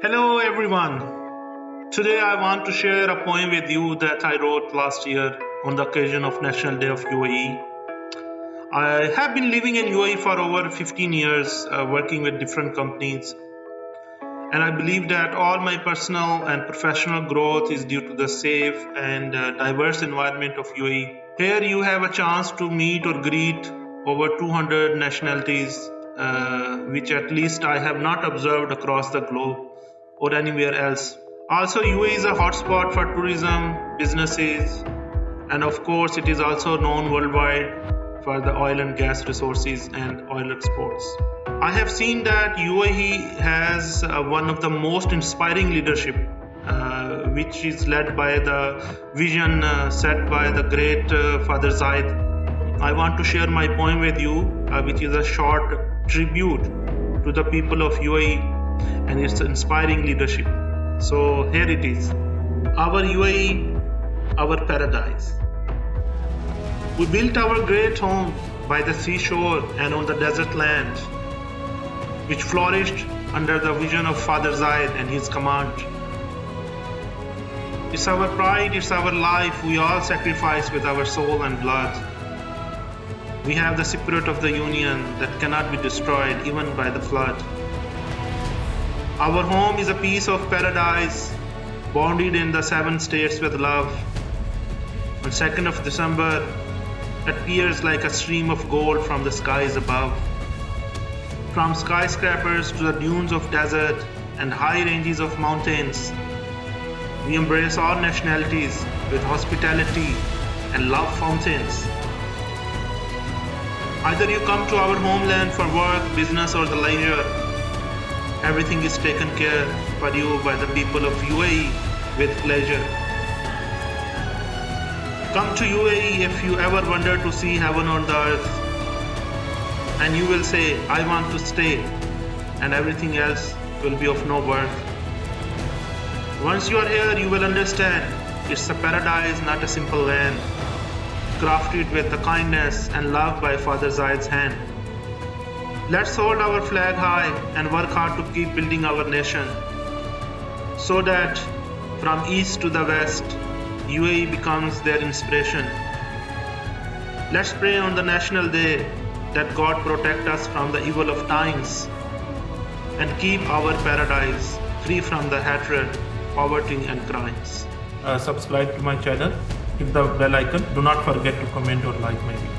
Hello everyone. Today I want to share a poem with you that I wrote last year on the occasion of National Day of UAE. I have been living in UAE for over 15 years, working with different companies, and I believe that all my personal and professional growth is due to the safe and diverse environment of UAE. Here you have a chance to meet or greet over 200 nationalities, which at least I have not observed across the globe or anywhere else. Also, UAE is a hotspot for tourism, businesses, and of course, it is also known worldwide for the oil and gas resources and oil exports. I have seen that UAE has one of the most inspiring leadership, which is led by the vision set by the great Father Zayed. I want to share my poem with you, which is a short tribute to the people of UAE and its inspiring leadership. So here it is. Our UAE, our paradise. We built our great home by the seashore and on the desert land, which flourished under the vision of Father Zayed and his command. It's our pride, it's our life, we all sacrifice with our soul and blood. We have the spirit of the union that cannot be destroyed even by the flood. Our home is a piece of paradise, bonded in the 7 states with love. On 2nd of December, it appears like a stream of gold from the skies above. From skyscrapers to the dunes of desert and high ranges of mountains, we embrace all nationalities with hospitality and love fountains. Either you come to our homeland for work, business, or the leisure, everything is taken care for you by the people of UAE with pleasure. Come to UAE if you ever wonder to see heaven on the earth, and you will say, I want to stay, and everything else will be of no worth. Once you are here, you will understand it's a paradise, not a simple land, crafted with the kindness and love by Father Zayed's hand. Let's hold our flag high and work hard to keep building our nation, so that from east to the west, UAE becomes their inspiration. Let's pray on the National Day that God protect us from the evil of times and keep our paradise free from the hatred, poverty and crimes. Subscribe to my channel, hit the bell icon. Do not forget to comment or like my video.